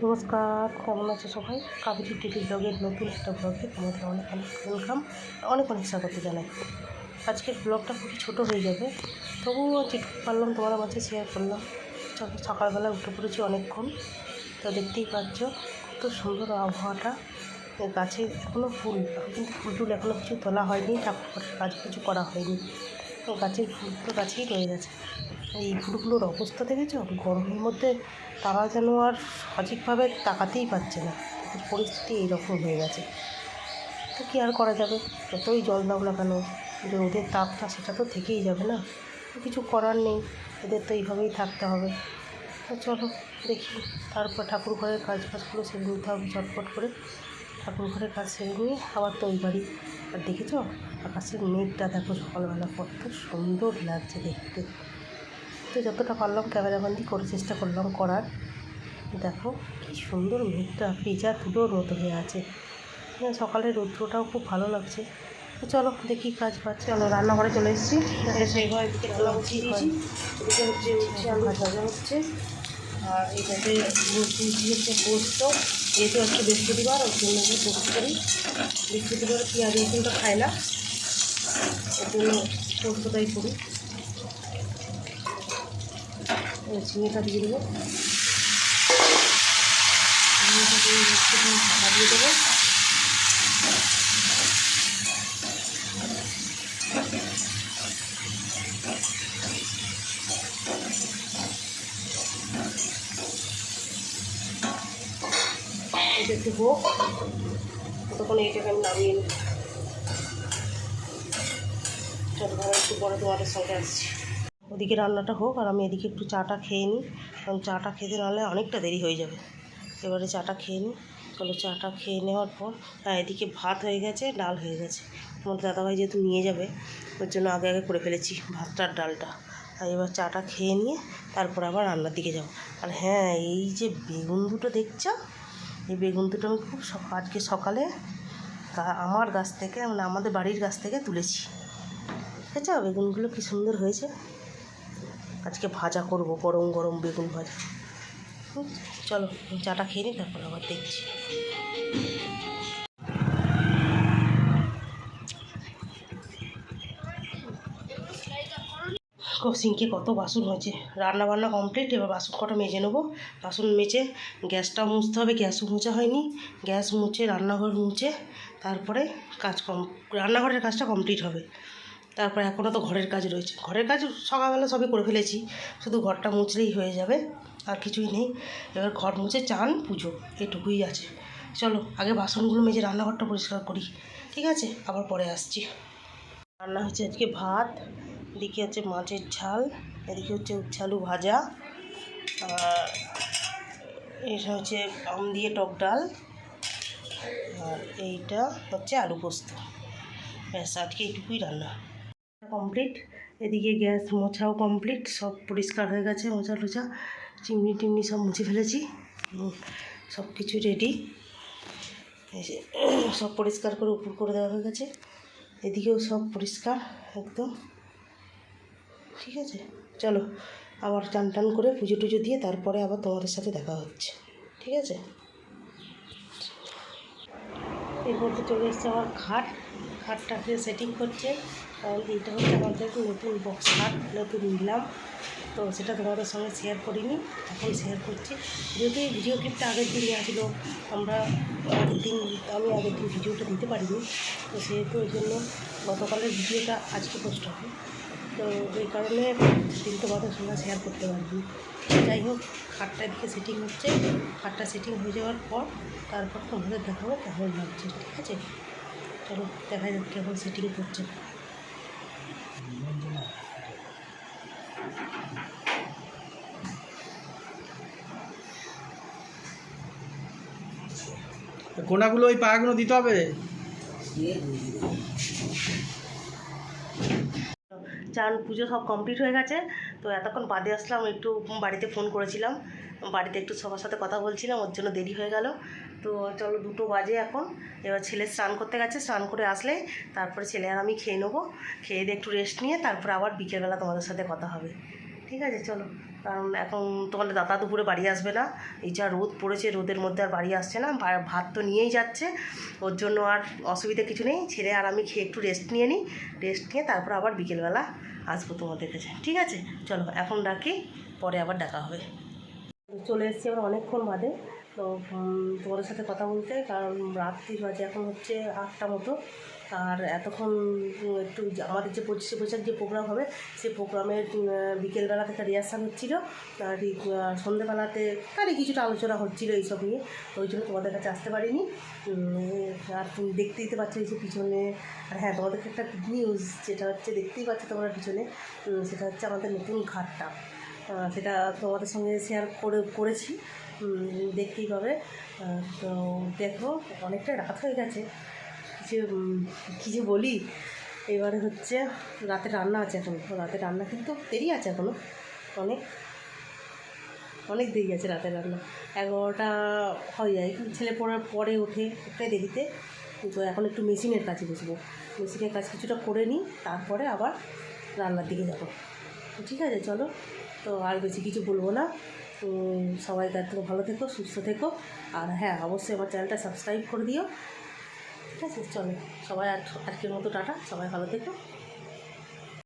নমস্কার, কেমন আছে সবাই? কাবেরী টিভি ব্লগের নতুন একটা ব্লগে তোমাদের অনেক অনেক ওয়েলকাম, অনেক অনেক স্বাগত জানাই। আজকের ব্লগটা খুবই ছোট হয়ে যাবে, তবুও যেটুকু পারলাম তোমার মাঝে শেয়ার করলাম। সকালবেলা উঠে পড়েছি অনেকক্ষণ, তো দেখতেই পাচ্ছ কত সুন্দর আবহাওয়াটা। গাছে এখনও ফুল, কিন্তু ফুল টুল এখনও কিছু তোলা হয়নি, ঠাকুরের কাজ কিছু করা হয়নি। গাছের ফুল তো গাছেই রয়ে গেছে। এই ফুলগুলোর অবস্থা দেখেছো? গরমের মধ্যে তারা যেন আর সঠিকভাবে তাকাতেই পারছে না, তাদের পরিস্থিতি এইরকম হয়ে গেছে। তো কী আর করা যাবে, যতই জল দাও না কেন, যে ওদের তাপটা সেটা তো থেকেই যাবে না, কিছু করার নেই, এদের তো এইভাবেই থাকতে হবে। তো চলো দেখি, তারপর ঠাকুর ঘরের কাজগুলো সেরে নিতে হবে চটপট করে। ঠাকুর ঘরের কাজ সেরে নিয়ে আবার তো ওই বাড়ি। আর দেখেছো আকাশের মেঘটা দেখো, সকালবেলা কত সুন্দর লাগছে দেখতে। তো যতটা পারলাম ক্যামেরাবন্দি করে চেষ্টা করলাম করার। দেখো কি সুন্দর মেঘটা ভেজা তুলোর মতো হয়ে আছে। সকালের রৌদ্রটাও খুব ভালো লাগছে। তো চলো দেখি কাজ বাজ। চলো রান্নাঘরে চলে এসেছি, সেইভাবে রান্না বসিয়ে দিয়েছি। এদিকে হচ্ছে আলু ভাজা হচ্ছে, আর এইটাতে হচ্ছে পোস্ত। যেহেতু আজকে বৃহস্পতিবার, ওর জন্য আমি পোস্ত করি। বৃহস্পতিবার পেঁয়াজ রসুনটা খাই না, ওর জন্য পোস্তটাই করি। ঝিঙেটা দিয়ে দেবো, ঝিঙেটা দিয়ে ঢাকা দিয়ে দেবো। এটা একটু হোক, ততক্ষণ এইটাকে আমি নামিয়ে নিই। চলো ধরো একটু পরে তোমাদের সঙ্গে আসছি। ওদিকে রান্নাটা হোক আর আমি এদিকে একটু চাটা খেয়ে নিই, কারণ চাটা খেতে নাহলে অনেকটা দেরি হয়ে যাবে। এবারে চাটা খেয়ে নিই। চলো চাটা খেয়ে নেওয়ার পর, হ্যাঁ এদিকে ভাত হয়ে গেছে, ডাল হয়ে গেছে। তোমার দাদাভাই যেহেতু নিয়ে যাবে, ওর জন্য আগে আগে করে ফেলেছি ভাতটার ডালটা। আর এবার চাটা খেয়ে নিয়ে তারপর আবার রান্নার দিকে যাব। আর হ্যাঁ, এই যে বেগুন দুটো দেখছো, এই বেগুন দুটো আমি খুব আজকে সকালে আমার গাছ থেকে, মানে আমাদের বাড়ির গাছ থেকে তুলেছি। দেখেছো বেগুনগুলো কী সুন্দর হয়েছে। আজকে ভাজা করব, গরম গরম বেগুন ভাজা। চলো চাটা খেয়ে নিই, তারপর আবার দেখছি। সিঙ্কে কত বাসন হয়েছে, রান্না বান্না কমপ্লিট। এবার বাসন কটা মেজে নেবো। বাসন মেজে গ্যাসটাও মুছতে হবে, গ্যাসও মোছা হয়নি। গ্যাস মুছে রান্নাঘর মুছে তারপরে রান্নাঘরের কাজটা কমপ্লিট হবে। তারপরে এখনও তো ঘরের কাজ রয়েছে, ঘরের কাজ সকালবেলা সবই করে ফেলেছি, শুধু ঘরটা মুছলেই হয়ে যাবে, আর কিছুই নেই। এবার ঘর মুছে চান পুজো, এটুকুই আছে। চলো আগে বাসনগুলো মেজে রান্নাঘরটা পরিষ্কার করি, ঠিক আছে? আবার পরে আসছি। রান্না হচ্ছে আজকে ভাত, এদিকে হচ্ছে মাছের ঝাল, এদিকে হচ্ছে উচ্ছে আলু ভাজা, আর এটা হচ্ছে আম দিয়ে টক ডাল, আর এইটা হচ্ছে আলু পোস্ত। ব্যাস আজকে এইটুকুই রান্না কমপ্লিট। এদিকে গ্যাস মোছাও কমপ্লিট, সব পরিষ্কার হয়ে গেছে, মোছা টোছা চিমনি টিমনি সব মুছে ফেলেছি, সব কিছু রেডি। সব পরিষ্কার করে উপর করে দেওয়া হয়ে গেছে, এদিকেও সব পরিষ্কার একদম, ঠিক আছে? চলো আবার টান টান করে পুজো টুজো দিয়ে তারপরে আবার তোমাদের সাথে দেখা হচ্ছে, ঠিক আছে? এরপর তো চলে এসছে আমার খাটটাকে সেটিং করছে, কারণ এইটা হচ্ছে আমাদের নতুন বক্স খাট, নতুন নিলাম, তো সেটা তোমাদের সঙ্গে শেয়ার করিনি, এখন শেয়ার করছি। যদি ভিডিও ক্লিপটা আগের দিন আসলো, আমি আগের দিন ভিডিওটা দিতে পারিনি, তো সেহেতু ওই জন্য গতকালের ভিডিওটা আজকে পোস্ট হবে, তো এই কারণে দিন তোমাদের সঙ্গে শেয়ার করতে পারিনি। যাই হোক, খাটটা এদিকে সেটিং হচ্ছে, খাটটা সেটিং হয়ে যাওয়ার পর তারপর তোমাদের দেখাবো কেমন লাগছে, ঠিক আছে? চলো দেখা যাক কেমন সেটিং করছে। কোনাগুলো ওই পায়াগুলো দিতে হবে। চান পুজো সব কমপ্লিট হয়ে গেছে, তো এতক্ষণ বাদে আসলাম, একটু বাড়িতে ফোন করেছিলাম, বাড়িতে একটু সবার সাথে কথা বলছিলাম, ওর জন্য দেরি হয়ে গেল। তো চলো 2টো বাজে এখন। এবার ছেলে স্নান করতে গেছে, স্নান করে আসলে তারপরে ছেলে আর আমি খেয়ে নেবো, খেয়ে দিয়ে একটু রেস্ট নিয়ে তারপরে আবার বিকেলবেলা তোমাদের সাথে কথা হবে, ঠিক আছে? চলো কারণ এখন তোমাদের দাদা দুপুরে বাড়ি আসবে না, এই যা রোদ পড়েছে রোদের মধ্যে আর বাড়ি আসছে না, ভাত তো নিয়েই যাচ্ছে, ওর জন্য আর অসুবিধা কিছু নেই। ছেলে আর আমি খেয়ে একটু রেস্ট নিয়ে নিই, রেস্ট নিয়ে তারপর আবার বিকেলবেলা আসবো তোমাদের কাছে, ঠিক আছে? চলো এখন রাখি, পরে আবার দেখা হবে। চলে এসেছি আমরা অনেকক্ষণ বাদে, তো তোমাদের সাথে কথা বলতে, কারণ রাত্রি বাজে এখন হচ্ছে 8টা মতো। আর এতক্ষণ একটু আমাদের যে 25শে বৈশাখ যে প্রোগ্রাম হবে সেই প্রোগ্রামের বিকেলবেলা থেকে রিহার্সাল হচ্ছিলো, আর সন্ধ্যেবেলাতে তারই কিছুটা আলোচনা হচ্ছিলো এইসব নিয়ে, ওই জন্য তোমাদের কাছে আসতে পারিনি। আর তুমি দেখতেই তো পাচ্ছ এই যে পিছনে, আর হ্যাঁ তোমাদেরকে একটা নিউজ যেটা হচ্ছে দেখতেই পাচ্ছ তোমরা পিছনে, সেটা হচ্ছে আমাদের নতুন ঘাটটা, সেটা তোমাদের সঙ্গে শেয়ার করেছি, দেখতেই পাবে। তো দেখো অনেকটা রাত হয়ে গেছে, কী যে বলি, এবারে হচ্ছে রাতে রান্না আছে, এখন রাতে রান্না কিন্তু দেরি আছে, এখনও অনেক অনেক দেরি আছে রাতের রান্না, 11টা হয়ে যায়, ছেলে পড়ার পরে ওঠে একটাই দেরিতে। তো এখন একটু মেশিনের কাছে বসবো, মেশিনের কাজ কিছুটা করে নিই, তারপরে আবার রান্নার দিকে যাবো, ঠিক আছে? চলো, তো আর বেশি কিছু বলবো না, সবাই তার থেকে ভালো থেকো, সুস্থ থেকো, আর হ্যাঁ অবশ্যই আমার চ্যানেলটা সাবস্ক্রাইব করে দিও, ঠিক আছে? চলো সবাই আজকের মতো টাটা, সবাই ভালো থেকো।